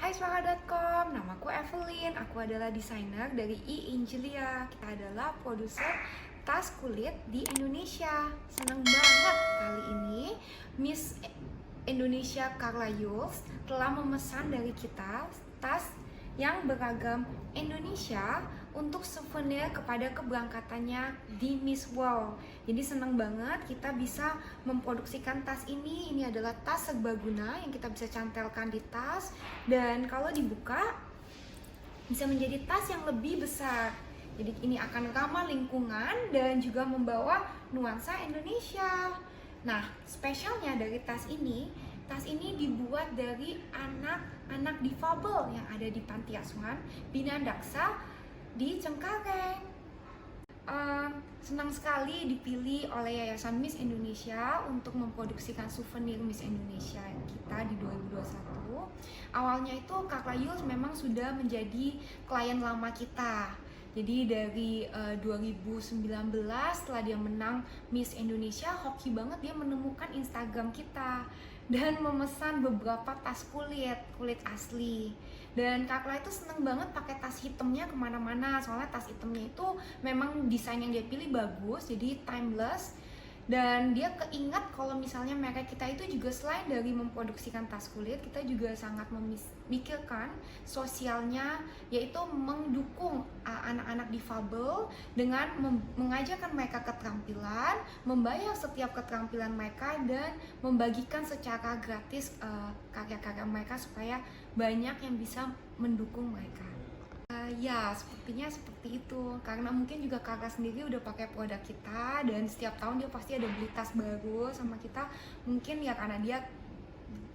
Hai Suara.com, namaku Evelyn, aku adalah desainer dari Ingelia. Kita adalah produser tas kulit di Indonesia. Senang banget kali ini Miss Indonesia Carla Yuls telah memesan dari kita tas yang beragam Indonesia untuk souvenir kepada keberangkatannya di Miss World. Jadi senang banget kita bisa memproduksikan tas ini. Ini adalah tas serbaguna yang kita bisa cantelkan di tas, dan kalau dibuka bisa menjadi tas yang lebih besar. Jadi ini akan ramah lingkungan dan juga membawa nuansa Indonesia. Nah, spesialnya dari tas ini dibuat dari anak-anak difabel yang ada di Panti Asuhan Bina Daksa di Cengkareng. Senang sekali dipilih oleh Yayasan Miss Indonesia untuk memproduksikan souvenir Miss Indonesia kita di 2021. Awalnya itu Kak Layus memang sudah menjadi klien lama kita. Jadi dari 2019 setelah dia menang Miss Indonesia, hoki banget dia menemukan Instagram kita dan memesan beberapa tas kulit asli. Dan Kak La itu seneng banget pakai tas hitamnya kemana-mana, soalnya tas hitamnya itu memang desain yang dia pilih bagus, jadi timeless. Dan dia keingat kalau misalnya merek kita itu juga selain dari memproduksikan tas kulit, kita juga sangat memikirkan sosialnya, yaitu mendukung anak-anak difabel dengan mengajarkan mereka keterampilan, membayar setiap keterampilan mereka, dan membagikan secara gratis karya-karya mereka supaya banyak yang bisa mendukung mereka. Ya, sepertinya seperti itu. Karena mungkin juga kakak sendiri udah pakai produk kita dan setiap tahun dia pasti ada beli tas baru sama kita. Mungkin ya karena dia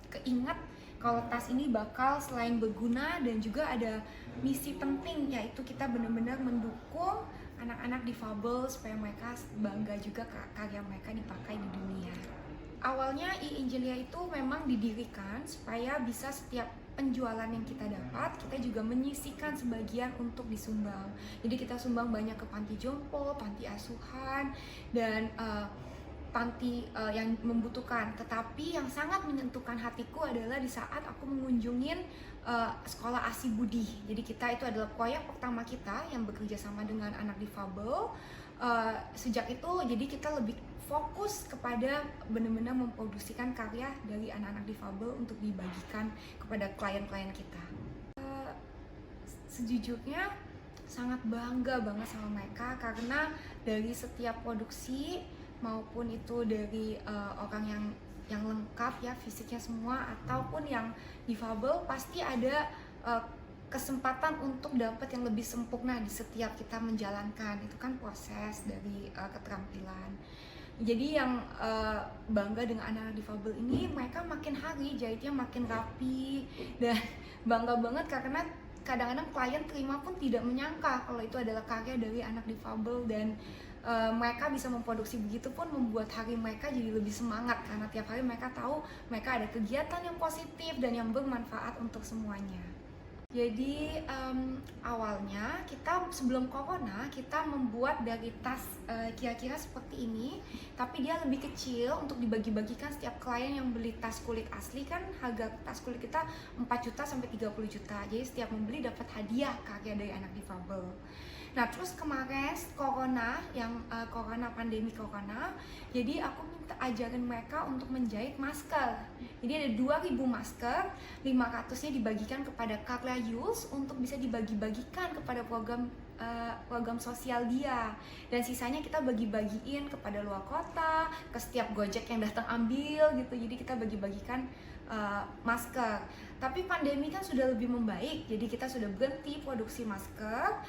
keingat kalau tas ini bakal selain berguna dan juga ada misi penting, yaitu kita benar-benar mendukung anak-anak difabel supaya mereka bangga juga karya mereka dipakai di dunia. Awalnya Ingelia itu memang didirikan supaya bisa setiap penjualan yang kita dapat, kita juga menyisihkan sebagian untuk disumbang. Jadi kita sumbang banyak ke panti jompo, panti asuhan, dan panti yang membutuhkan. Tetapi yang sangat menyentuhkan hatiku adalah di saat aku mengunjungin sekolah ASI Budi. Jadi kita itu adalah proyek pertama kita yang bekerja sama dengan anak difabel. Sejak itu jadi kita lebih fokus kepada benar-benar memproduksikan karya dari anak-anak difabel untuk dibagikan kepada klien-klien kita. Sejujurnya sangat bangga banget sama mereka karena dari setiap produksi maupun itu dari orang yang lengkap ya fisiknya semua ataupun yang difabel, pasti ada kesempatan untuk dapat yang lebih sempurna di setiap kita menjalankan. Itu kan proses dari keterampilan. Jadi yang bangga dengan anak-anak difabel ini, mereka makin hari jahitnya makin rapi dan bangga banget karena kadang-kadang klien terima pun tidak menyangka kalau itu adalah karya dari anak difabel, dan mereka bisa memproduksi begitu pun membuat hari mereka jadi lebih semangat karena tiap hari mereka tahu mereka ada kegiatan yang positif dan yang bermanfaat untuk semuanya. Jadi awalnya kita sebelum corona kita membuat dari tas kira-kira seperti ini, tapi dia lebih kecil untuk dibagi-bagikan setiap klien yang beli tas kulit asli. Kan harga tas kulit kita 4 juta sampai 30 juta, jadi setiap membeli dapat hadiah karya dari anak difabel. Nah terus kemarin pandemi corona, jadi aku minta ajarin mereka untuk menjahit masker. Jadi ada 2000 masker, 500-nya dibagikan kepada Kak Layus untuk bisa dibagi-bagikan kepada program sosial dia, dan sisanya kita bagi-bagiin kepada luar kota, ke setiap Gojek yang datang ambil gitu. Jadi kita bagi-bagikan masker. Tapi pandemi kan sudah lebih membaik, jadi kita sudah berhenti produksi masker.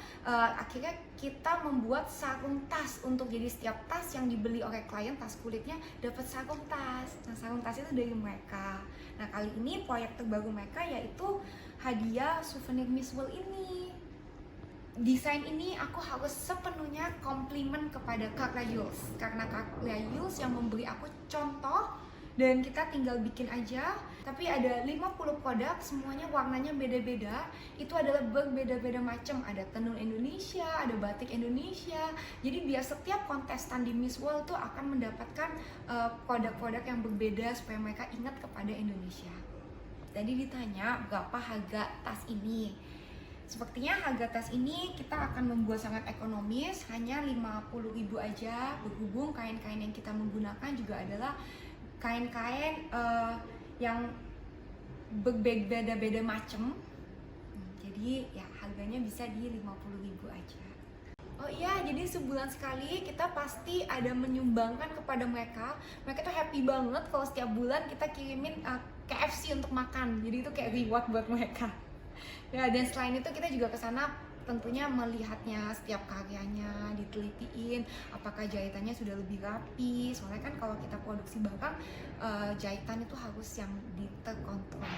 Akhirnya kita membuat sarung tas untuk jadi setiap tas yang dibeli oleh klien, tas kulitnya dapat sarung tas. Nah sarung tas itu dari mereka. Nah kali ini proyek terbaru mereka yaitu hadiah souvenir Miss World ini. Desain ini aku harus sepenuhnya komplimen kepada Kak Layus, karena Kak Layus yang memberi aku contoh dan kita tinggal bikin aja. Tapi ada 50 produk, semuanya warnanya beda-beda. Itu adalah berbeda-beda macam. Ada tenun Indonesia, ada batik Indonesia. Jadi biar setiap kontestan di Miss World tuh akan mendapatkan produk-produk yang berbeda supaya mereka ingat kepada Indonesia. tadi ditanya berapa harga tas ini. Sepertinya harga tas ini kita akan membuat sangat ekonomis, hanya 50.000 aja, berhubung kain-kain yang kita menggunakan juga adalah kain-kain yang berbeda-beda macam. Jadi ya harganya bisa di 50.000 aja. Oh iya, jadi sebulan sekali kita pasti ada menyumbangkan kepada mereka. Mereka tuh happy banget kalau setiap bulan kita kirimin KFC untuk makan. Jadi itu kayak reward buat mereka. Ya, dan selain itu kita juga kesana tentunya melihatnya setiap karyanya, ditelitiin apakah jahitannya sudah lebih rapi. Soalnya kan kalau kita produksi barang, jahitan itu harus yang terkontrol.